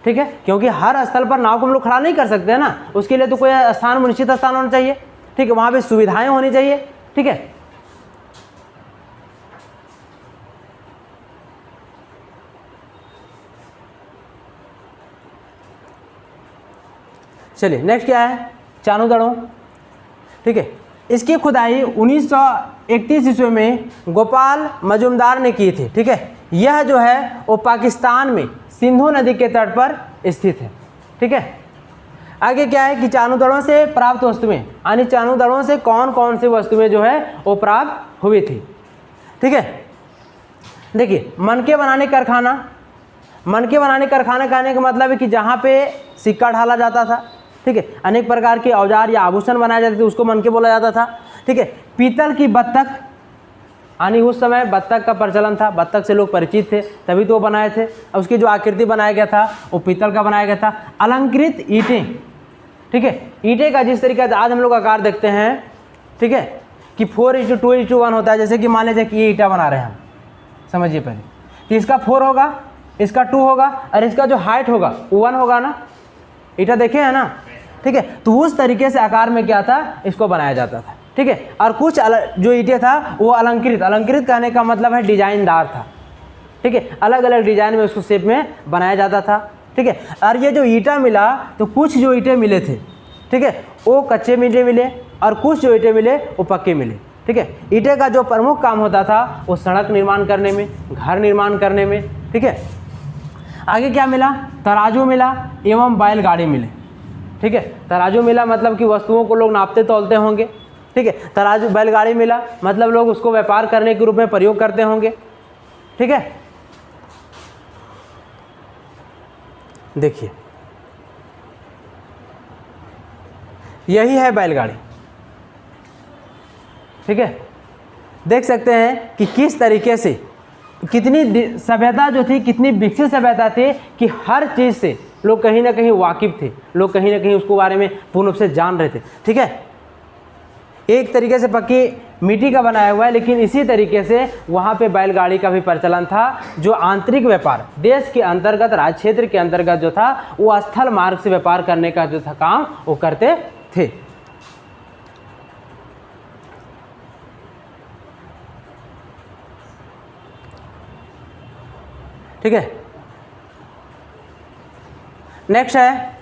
ठीक है, क्योंकि हर स्थल पर नाव को हम लोग खड़ा नहीं कर सकते हैं ना, उसके लिए तो कोई स्थान, निश्चित स्थान होना चाहिए। ठीक है, वहाँ पे सुविधाएं होनी चाहिए। ठीक है, चलिए नेक्स्ट क्या है, चानूदड़ों। ठीक है, इसकी खुदाई 1931 ईस्वी में गोपाल मजूमदार ने की थी। ठीक है, यह जो है वो पाकिस्तान में सिंधु नदी के तट पर स्थित है। ठीक है, आगे क्या है कि चानूदड़ों से प्राप्त वस्तुएं, यानी चानूदड़ों से कौन कौन सी वस्तुएं जो है वो प्राप्त हुई थी। ठीक है, देखिए मनके बनाने कारखाना। मनके बनाने कारखाना कहने का मतलब है कि जहाँ पे सिक्का ढाला जाता था, ठीक है। अनेक प्रकार के औजार या आभूषण बनाए जाते थे, उसको मनके बोला जाता था, ठीक है। पीतल की बत्तख, यानी उस समय बत्तख का प्रचलन था, बत्तख से लोग परिचित थे तभी तो वो बनाए थे। और उसकी जो आकृति बनाया गया था वो पीतल का बनाया गया था। अलंकृत ईंटें, ठीक है। ईंटें का जिस तरीके से आज हम लोग आकार देखते हैं, ठीक है, कि 4:2:1 होता है। जैसे कि मान लीजिए कि ये ईंटा बना रहे हैं हम, समझिए पहले, तो इसका 4 होगा, इसका 2 होगा और इसका जो हाइट होगा वो 1 होगा ना। ईंटा देखे है ना, ठीक है। तो उस तरीके से आकार में क्या था, इसको बनाया जाता था, ठीक है। और कुछ जो ईंटें था वो अलंकृत, अलंकृत कहने का मतलब है डिजाइनदार था, ठीक है। अलग अलग डिजाइन में उसको शेप में बनाया जाता था, ठीक है। और ये जो ईंटा मिला, तो कुछ जो ईंटें मिले थे, ठीक है, वो कच्चे ईंटें मिले और कुछ जो ईंटें मिले वो पक्के मिले, ठीक है। ईंटे का जो प्रमुख काम होता था वो सड़क निर्माण करने में, घर निर्माण करने में, ठीक है। आगे क्या मिला, तराजू मिला एवं बैलगाड़ी मिले, ठीक है। तराजू मिला मतलब कि वस्तुओं को लोग नापते तौलते होंगे, ठीक है। तराजू, बैलगाड़ी मिला मतलब लोग उसको व्यापार करने के रूप में प्रयोग करते होंगे, ठीक है। देखिए यही है बैलगाड़ी, ठीक है। देख सकते हैं कि किस तरीके से कितनी सभ्यता जो थी, कितनी विकसित सभ्यता थी कि हर चीज़ से लोग कहीं ना कहीं वाकिफ थे, लोग कहीं ना कहीं उसको बारे में पूर्ण रूप से जान रहे थे, ठीक है। एक तरीके से पक्की मिट्टी का बनाया हुआ है, लेकिन इसी तरीके से वहाँ पे बैलगाड़ी का भी प्रचलन था, जो आंतरिक व्यापार देश के अंतर्गत, राज्य क्षेत्र के अंतर्गत जो था वो स्थल मार्ग से व्यापार करने का जो था काम वो करते थे। ठीक है, नेक्स्ट है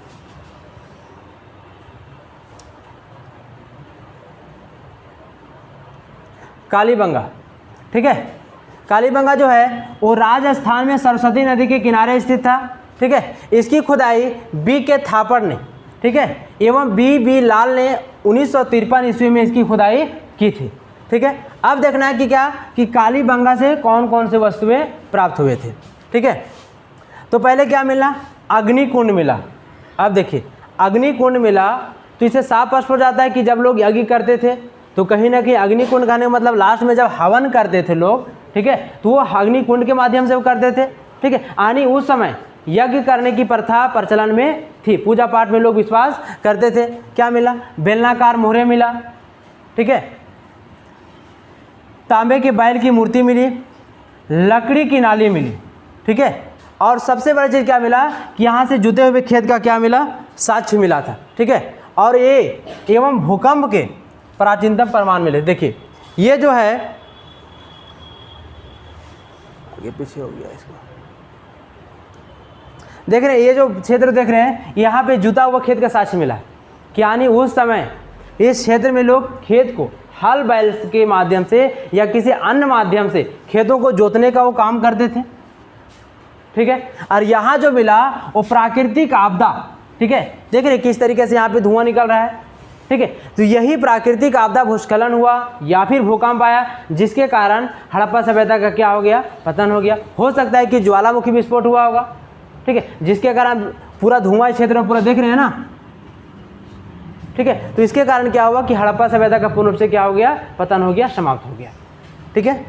कालीबंगा, ठीक है। कालीबंगा जो है वो राजस्थान में सरस्वती नदी के किनारे स्थित था, ठीक है। इसकी खुदाई बी के थापड़ ने, ठीक है, एवं बी लाल ने 1953 ईस्वी में इसकी खुदाई की थी, ठीक है। अब देखना है कि क्या कि कालीबंगा से कौन कौन से वस्तुएं प्राप्त हुए थे, ठीक है। तो पहले क्या मिला, अग्निकुंड मिला। अब देखिए अग्निकुंड मिला तो इससे साफ स्पष्ट हो जाता है कि जब लोग यज्ञ करते थे तो कहीं ना कहीं अग्निकुंड कहने का मतलब लास्ट में जब हवन करते थे लोग, ठीक है, तो वो अग्निकुंड के माध्यम से वो करते थे, ठीक है। यानी उस समय यज्ञ करने की प्रथा प्रचलन में थी, पूजा पाठ में लोग विश्वास करते थे। क्या मिला, बेलनाकार मोहरे मिला, ठीक है, तांबे के बैल की मूर्ति मिली, लकड़ी की नाली मिली, ठीक है। और सबसे बड़ी चीज़ क्या मिला कि यहाँ से जुते हुए खेत का क्या मिला, साक्ष्य मिला था, ठीक है। और ये एवं भूकंप के प्राचीनतम प्रमाण मिले। देखिए ये जो है आगे पीछे हो गया इसको, देख रहे हैं ये जो क्षेत्र देख रहे हैं, यहाँ पे जुता हुआ खेत का साक्ष्य मिला कि यानी उस समय इस क्षेत्र में लोग खेत को हल बैल के माध्यम से या किसी अन्य माध्यम से खेतों को जोतने का वो काम करते थे, ठीक है। और यहाँ जो मिला वो प्राकृतिक आपदा, ठीक है, देख रहे किस तरीके से यहाँ पे धुआं निकल रहा है, ठीक है। तो यही प्राकृतिक आपदा, भूस्खलन हुआ या फिर भूकंप आया जिसके कारण हड़प्पा सभ्यता का क्या हो गया, पतन हो गया। हो सकता है कि ज्वालामुखी विस्फोट हुआ होगा, ठीक है, जिसके कारण पूरा धुआं क्षेत्र में पूरा देख रहे हैं ना, ठीक है। तो इसके कारण क्या हुआ कि हड़प्पा सभ्यता का पूर्ण रूप से क्या हो गया, पतन हो गया, समाप्त हो गया, ठीक है।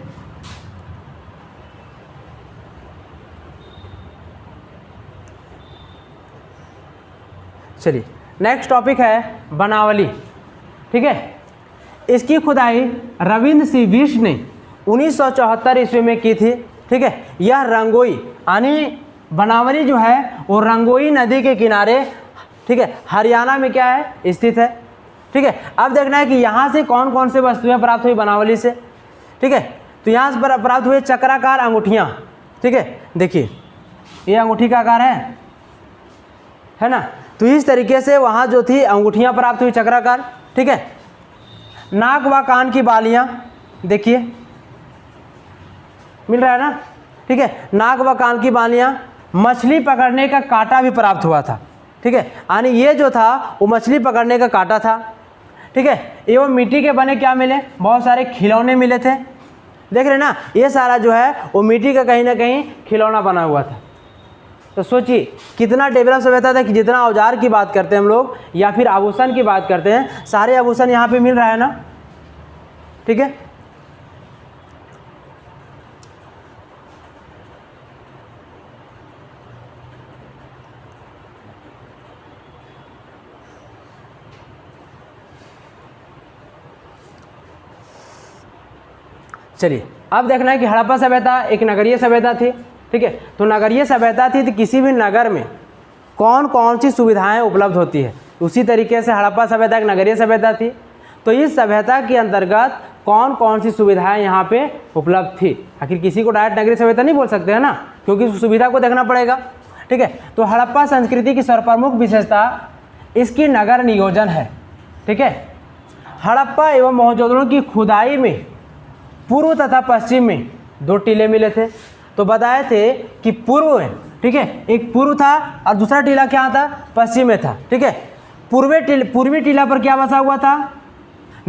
चलिए नेक्स्ट टॉपिक है बनावली, ठीक है। इसकी खुदाई रविंद्र सिंह बिष्ट ने 1974 ईस्वी में की थी, ठीक है। यह रंगोई यानी बनावली जो है वो रंगोई नदी के किनारे, ठीक है, हरियाणा में क्या है, स्थित है, ठीक है। अब देखना है कि यहाँ से कौन कौन से वस्तुएं प्राप्त हुई बनावली से, ठीक है। तो यहाँ से प्राप्त हुए चक्राकार अंगूठियाँ, ठीक है। देखिए ये अंगूठी का आकार है ना। तो इस तरीके से वहाँ जो थी अंगूठियाँ प्राप्त हुई चक्राकार, ठीक है। नाक व कान की बालियाँ देखिए मिल रहा है ना, ठीक है। नाक व कान की बालियाँ, मछली पकड़ने का कांटा भी प्राप्त हुआ था, ठीक है। यानी ये जो था वो मछली पकड़ने का कांटा था, ठीक है। एवं मिट्टी के बने क्या मिले, बहुत सारे खिलौने मिले थे, देख रहे ना। ये सारा जो है वो मिट्टी का कहीं ना कहीं खिलौना बना हुआ था, तो सोचिए कितना डेवलप सभ्यता था कि जितना औजार की बात करते हैं हम लोग या फिर आभूषण की बात करते हैं, सारे आभूषण यहाँ पे मिल रहा है ना, ठीक है। चलिए अब देखना है कि हड़प्पा सभ्यता एक नगरीय सभ्यता थी, ठीक है। तो नगरीय सभ्यता थी तो किसी भी नगर में कौन कौन सी सुविधाएं उपलब्ध होती है, उसी तरीके से हड़प्पा सभ्यता एक नगरीय सभ्यता थी। तो इस सभ्यता के अंतर्गत कौन कौन सी सुविधाएं यहाँ पे उपलब्ध थी। आखिर किसी को डायरेक्ट नगरीय सभ्यता नहीं बोल सकते हैं ना, क्योंकि सुविधा को देखना पड़ेगा, ठीक है। तो हड़प्पा संस्कृति की सर्वप्रमुख विशेषता इसकी नगर नियोजन है, ठीक है। हड़प्पा एवं मोहनजोदड़ो की खुदाई में पूर्व तथा पश्चिम में 2 टीले मिले थे। तो बताए थे कि पूर्व में, ठीक है, एक पूर्व था और दूसरा टीला क्या था, पश्चिम में था, ठीक है। पूर्वी टीला पर क्या बसा हुआ था,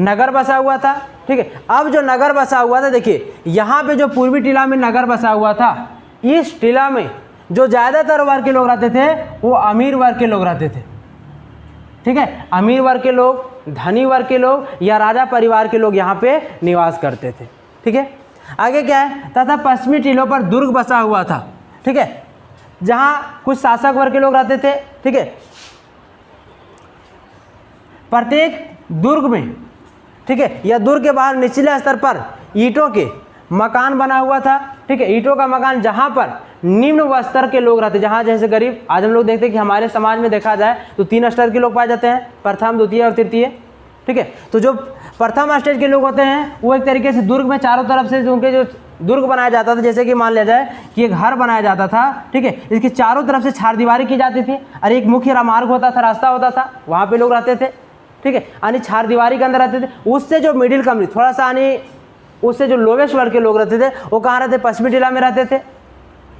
नगर बसा हुआ था, ठीक है। अब जो नगर बसा हुआ था, देखिए यहाँ पे जो पूर्वी टीला में नगर बसा हुआ था, इस टीला में जो ज़्यादातर वर्ग के लोग रहते थे वो अमीर वर्ग के लोग रहते थे, ठीक है। अमीर वर्ग के लोग, धनी वर्ग के लोग या राजा परिवार के लोग यहाँ पे निवास करते थे, ठीक है। आगे क्या है, तथा पश्चिमी टीलों पर दुर्ग बसा हुआ था, ठीक है, जहाँ कुछ शासक वर्ग के लोग रहते थे, ठीक है। प्रत्येक दुर्ग में, ठीक है, या दुर्ग के बाहर निचले स्तर पर ईंटों के मकान बना हुआ था, ठीक है। ईंटों का मकान जहाँ पर निम्न स्तर के लोग रहते, जहाँ जैसे गरीब, आज हम लोग देखते हैं कि हमारे समाज में देखा जाए तो 3 स्तर के लोग पाए जाते हैं, प्रथम, द्वितीय और तृतीय, ठीक है। तो जो प्रथम स्टेज के लोग होते हैं वो एक तरीके से दुर्ग में चारों तरफ से उनके जो दुर्ग बनाया जाता था, जैसे कि मान लिया जाए कि एक घर बनाया जाता था, ठीक है, इसकी चारों तरफ से चारदीवारी की जाती थी और एक मुख्य रामार्ग होता था, रास्ता होता था, वहाँ पे लोग रहते थे, ठीक है। यानी चारदीवारी के अंदर रहते थे। उससे जो मिडिल कम्युनिटी थोड़ा सा, यानी उससे जो लोवेस्ट वर्ग के लोग रहते थे वो कहाँ रहते, पश्चिमी टीला में रहते थे,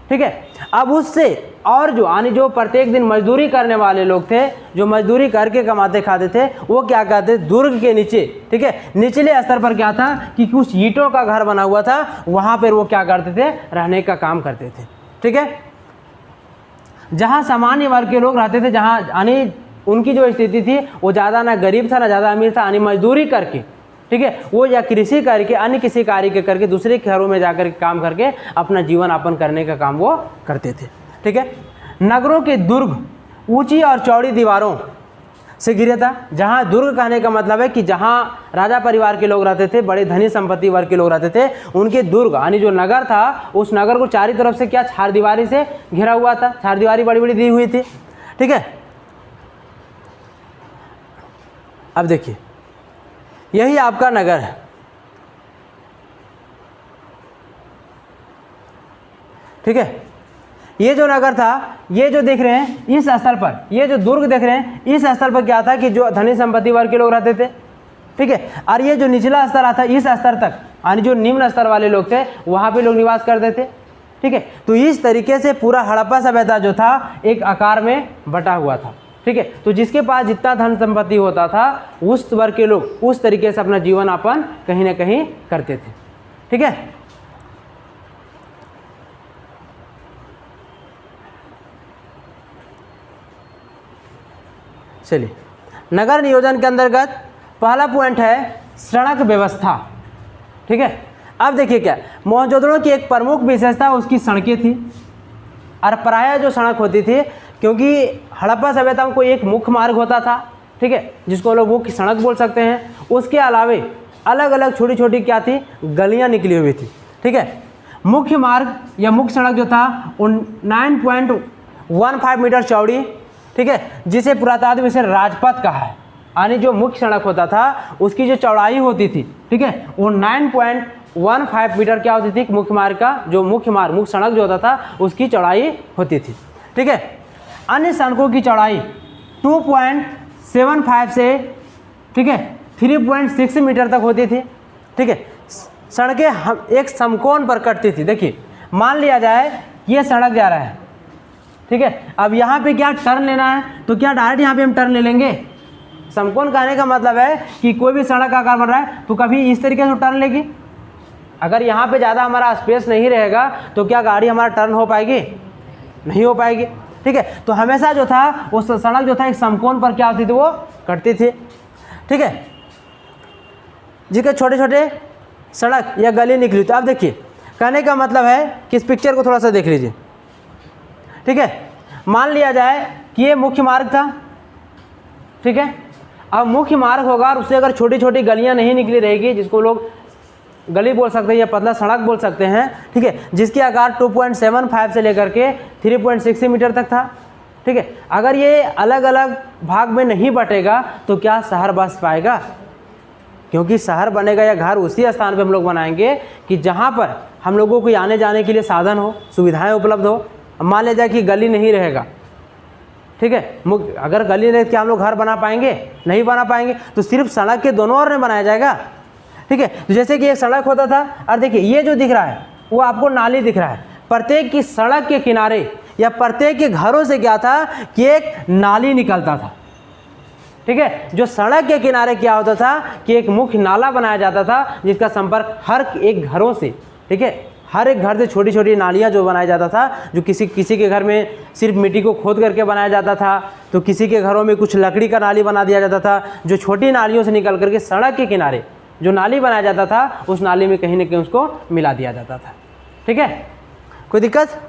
ठीक है। अब उससे और जो यानी जो प्रत्येक दिन मजदूरी करने वाले लोग थे, जो मजदूरी करके कमाते खाते थे, वो क्या करते, दुर्ग के नीचे, ठीक है, निचले स्तर पर क्या था कि कुछ ईंटों का घर बना हुआ था, वहाँ पर वो क्या करते थे, रहने का काम करते थे, ठीक है। जहाँ सामान्य वर्ग के लोग रहते थे, जहाँ यानी उनकी जो स्थिति थी वो ज़्यादा ना गरीब था ना ज़्यादा अमीर था, यानी मजदूरी करके, ठीक है, वो या कृषि करके अन्य किसी कार्य के करके दूसरे घरों में जाकर काम करके अपना जीवन यापन करने का काम वो करते थे, ठीक है। नगरों के दुर्ग ऊंची और चौड़ी दीवारों से घिरे था। जहाँ दुर्ग कहने का मतलब है कि जहाँ राजा परिवार के लोग रहते थे, बड़े धनी संपत्ति वर्ग के लोग रहते थे, उनके दुर्ग यानी जो नगर था, उस नगर को चारों तरफ से क्या, चारदीवारी से घिरा हुआ था, चारदीवारी बड़ी बड़ी दी हुई थी, ठीक है। अब देखिए यही आपका नगर है, ठीक है। ये जो नगर था, ये जो देख रहे हैं इस स्थल पर, ये जो दुर्ग देख रहे हैं इस स्थल पर क्या था कि जो धनी संपत्ति वर्ग के लोग रहते थे, ठीक है। और ये जो निचला स्तर आता इस स्तर तक, यानी जो निम्न स्तर वाले लोग थे वहाँ पे लोग निवास करते थे, ठीक है। तो इस तरीके से पूरा हड़प्पा सभ्यता जो था एक आकार में बटा हुआ था, ठीक है। तो जिसके पास जितना धन संपत्ति होता था उस वर्ग के लोग उस तरीके से अपना जीवन यापन कहीं ना कहीं करते थे, ठीक है। चलिए नगर नियोजन के अंतर्गत पहला पॉइंट है सड़क व्यवस्था, ठीक है। अब देखिए क्या, मोहनजोदड़ो की एक प्रमुख विशेषता उसकी सड़कें थी और प्रायः जो सड़क होती थी, क्योंकि हड़प्पा सभ्यता में कोई एक मुख्य मार्ग होता था, ठीक है, जिसको लोग मुख्य सड़क बोल सकते हैं। उसके अलावे अलग अलग छोटी छोटी क्या थी, गलियां निकली हुई थी, ठीक है। मुख्य मार्ग या मुख्य सड़क जो था 9.15 मीटर चौड़ी, ठीक है, जिसे पुरातात्विक से राजपथ कहा है। यानी जो मुख्य सड़क होता था उसकी जो चौड़ाई होती थी, ठीक है, वो 9.15 मीटर क्या होती थी, मुख्य मार्ग का जो मुख्य सड़क जो होता था उसकी चौड़ाई होती थी, ठीक है। अन्य सड़कों की चौड़ाई 2.75 से, ठीक है, 3.6 मीटर तक होती थी, ठीक है। सड़कें हम एक समकोण पर कटती थी। देखिए मान लिया जाए ये सड़क जा रहा है, ठीक है। अब यहाँ पे क्या टर्न लेना है, तो क्या डायरेक्ट यहाँ पे हम टर्न ले लेंगे। समकोण कहने का मतलब है कि कोई भी सड़क का आकार बन रहा है तो कभी इस तरीके से टर्न लेगी। अगर यहाँ पे ज़्यादा हमारा स्पेस नहीं रहेगा तो क्या गाड़ी हमारा टर्न हो पाएगी, नहीं हो पाएगी। ठीक है, तो हमेशा जो था वो सड़क जो था एक समकोण पर क्या होती थी, वो कटती थी। ठीक है, जिसके छोटे छोटे सड़क या गली निकली। तो अब देखिए, कहने का मतलब है कि इस पिक्चर को थोड़ा सा देख लीजिए। ठीक है, मान लिया जाए कि ये मुख्य मार्ग था। ठीक है, अब मुख्य मार्ग होगा और उससे अगर छोटी छोटी गलियां नहीं निकली रहेगी, जिसको लोग गली बोल सकते हैं या पतला सड़क बोल सकते हैं। ठीक है, जिसकी आकार 2.75 से लेकर के 3.60 मीटर तक था। ठीक है, अगर ये अलग अलग भाग में नहीं बटेगा तो क्या शहर बस पाएगा? क्योंकि शहर बनेगा या घर उसी स्थान पे हम लोग बनाएंगे कि जहाँ पर हम लोगों को आने जाने के लिए साधन हो, सुविधाएं उपलब्ध हो। मान लिया जाए कि गली नहीं रहेगा। ठीक है, अगर गली रहे क्या हम लोग घर बना पाएंगे? नहीं बना पाएंगे। तो सिर्फ सड़क के दोनों ओर में बनाया जाएगा। ठीक है, तो जैसे कि एक सड़क होता था, और देखिए ये जो दिख रहा है वो आपको नाली दिख रहा है। प्रत्येक की सड़क के किनारे या प्रत्येक के घरों से क्या था कि एक नाली निकलता था। ठीक है, जो सड़क के किनारे क्या होता था कि एक मुख्य नाला बनाया जाता था, जिसका संपर्क हर एक घरों से, ठीक है, हर एक घर से छोटी छोटी नालियाँ जो बनाया जाता था, जो किसी के घर में सिर्फ मिट्टी को खोद करके बनाया जाता था, तो किसी के घरों में कुछ लकड़ी का नाली बना दिया जाता था। जो छोटी नालियों से निकल करके सड़क के किनारे जो नाली बनाया जाता था, उस नाली में कहीं न कहीं उसको मिला दिया जाता था। ठीक है, कोई दिक्कत?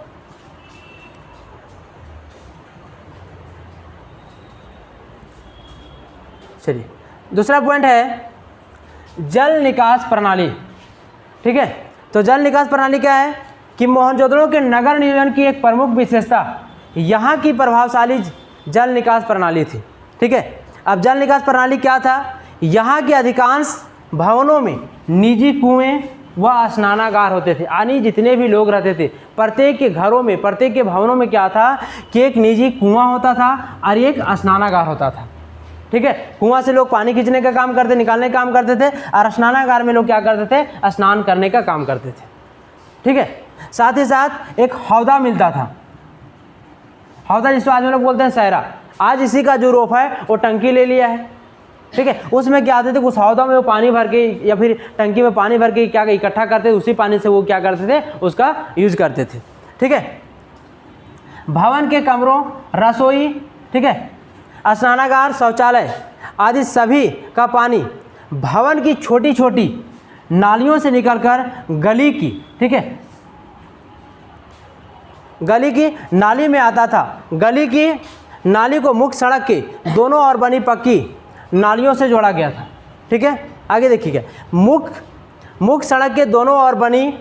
चलिए, दूसरा पॉइंट है जल निकास प्रणाली। ठीक है, तो जल निकास प्रणाली क्या है कि मोहनजोदड़ो के नगर नियोजन की एक प्रमुख विशेषता यहाँ की प्रभावशाली जल निकास प्रणाली थी। ठीक है, अब जल निकास प्रणाली क्या था? यहाँ के अधिकांश भवनों में निजी कुएं व स्नानागार होते थे। यानी जितने भी लोग रहते थे, प्रत्येक के घरों में, प्रत्येक के भवनों में क्या था कि एक निजी कुआं होता था और एक स्नानागार होता था। ठीक है, कुआं से लोग पानी खींचने का काम करते, निकालने का काम करते थे, और स्नानागार में लोग क्या करते थे? स्नान करने का काम करते थे। ठीक है, साथ ही साथ एक हौदा मिलता था। हौदा जिसको आज हम लोग बोलते हैं सहरा। आज इसी का जो रूप है वो टंकी ले लिया है। ठीक है, उसमें क्या आते थे, उस हौदा में वो पानी भर के या फिर टंकी में पानी भर के क्या इकट्ठा करते थे, उसी पानी से वो क्या करते थे, उसका यूज करते थे। ठीक है, भवन के कमरों, रसोई, ठीक है, स्नानागार, शौचालय आदि सभी का पानी भवन की छोटी छोटी नालियों से निकलकर गली की, ठीक है, गली की नाली में आता था। गली की नाली को मुख्य सड़क के दोनों ओर बनी पक्की नालियों से जोड़ा गया था। ठीक है, आगे देखिएगा, मुख्य सड़क के दोनों ओर बनी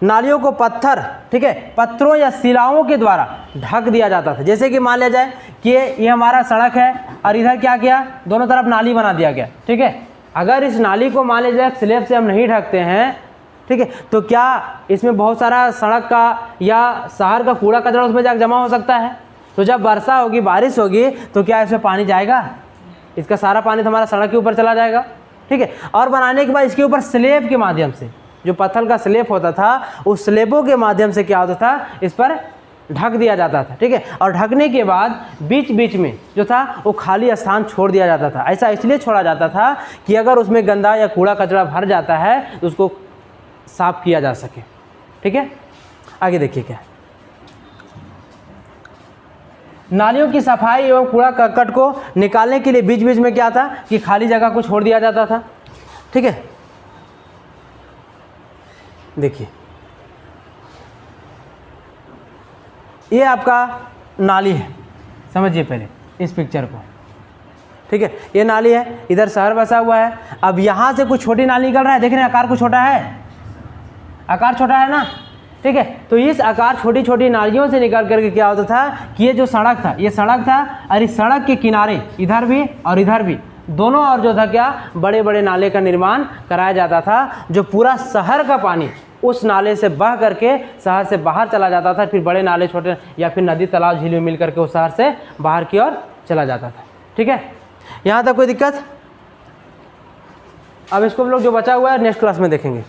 नालियों को पत्थर, ठीक है, पत्थरों या शिलाओं के द्वारा ढक दिया जाता था। जैसे कि मान लिया जाए कि ये हमारा सड़क है और इधर क्या किया, दोनों तरफ नाली बना दिया गया। ठीक है, अगर इस नाली को मान लिया जाए स्लैब से हम नहीं ढकते हैं, ठीक है, तो क्या इसमें बहुत सारा सड़क का या शहर का कूड़ा कचरा उसमें जाकर जमा हो सकता है? तो जब वर्षा होगी, बारिश होगी, तो क्या इसमें पानी जाएगा? इसका सारा पानी तो हमारा सड़क के ऊपर चला जाएगा। ठीक है, और बनाने के बाद इसके ऊपर स्लैब के माध्यम से, जो पत्थर का स्लैब होता था, उस स्लैबों के माध्यम से क्या होता था, इस पर ढक दिया जाता था। ठीक है, और ढकने के बाद बीच बीच में जो था वो खाली स्थान छोड़ दिया जाता था। ऐसा इसलिए छोड़ा जाता था कि अगर उसमें गंदा या कूड़ा कचरा भर जाता है तो उसको साफ किया जा सके। ठीक है, आगे देखिए क्या, नालियों की सफाई एवं कूड़ा करकट को निकालने के लिए बीच बीच में क्या था कि खाली जगह को छोड़ दिया जाता था। ठीक है, देखिए ये आपका नाली है, समझिए पहले इस पिक्चर को। ठीक है, ये नाली है, इधर शहर बसा हुआ है। अब यहाँ से कुछ छोटी नाली निकल रहा है, देख रहे हैं आकार कुछ छोटा है, आकार छोटा है ना। ठीक है, तो इस आकार छोटी छोटी नालियों से निकल करके क्या होता था कि ये जो सड़क था, ये सड़क था, और इस सड़क के किनारे इधर भी और इधर भी दोनों और जो था क्या बड़े बड़े नाले का निर्माण कराया जाता था, जो पूरा शहर का पानी उस नाले से बह करके शहर से बाहर चला जाता था। फिर बड़े नाले छोटे या फिर नदी तालाब झील में मिल करके उस शहर से बाहर की ओर चला जाता था। ठीक है, यहाँ तक कोई दिक्कत? अब इसको हम लोग जो बचा हुआ है नेक्स्ट क्लास में देखेंगे।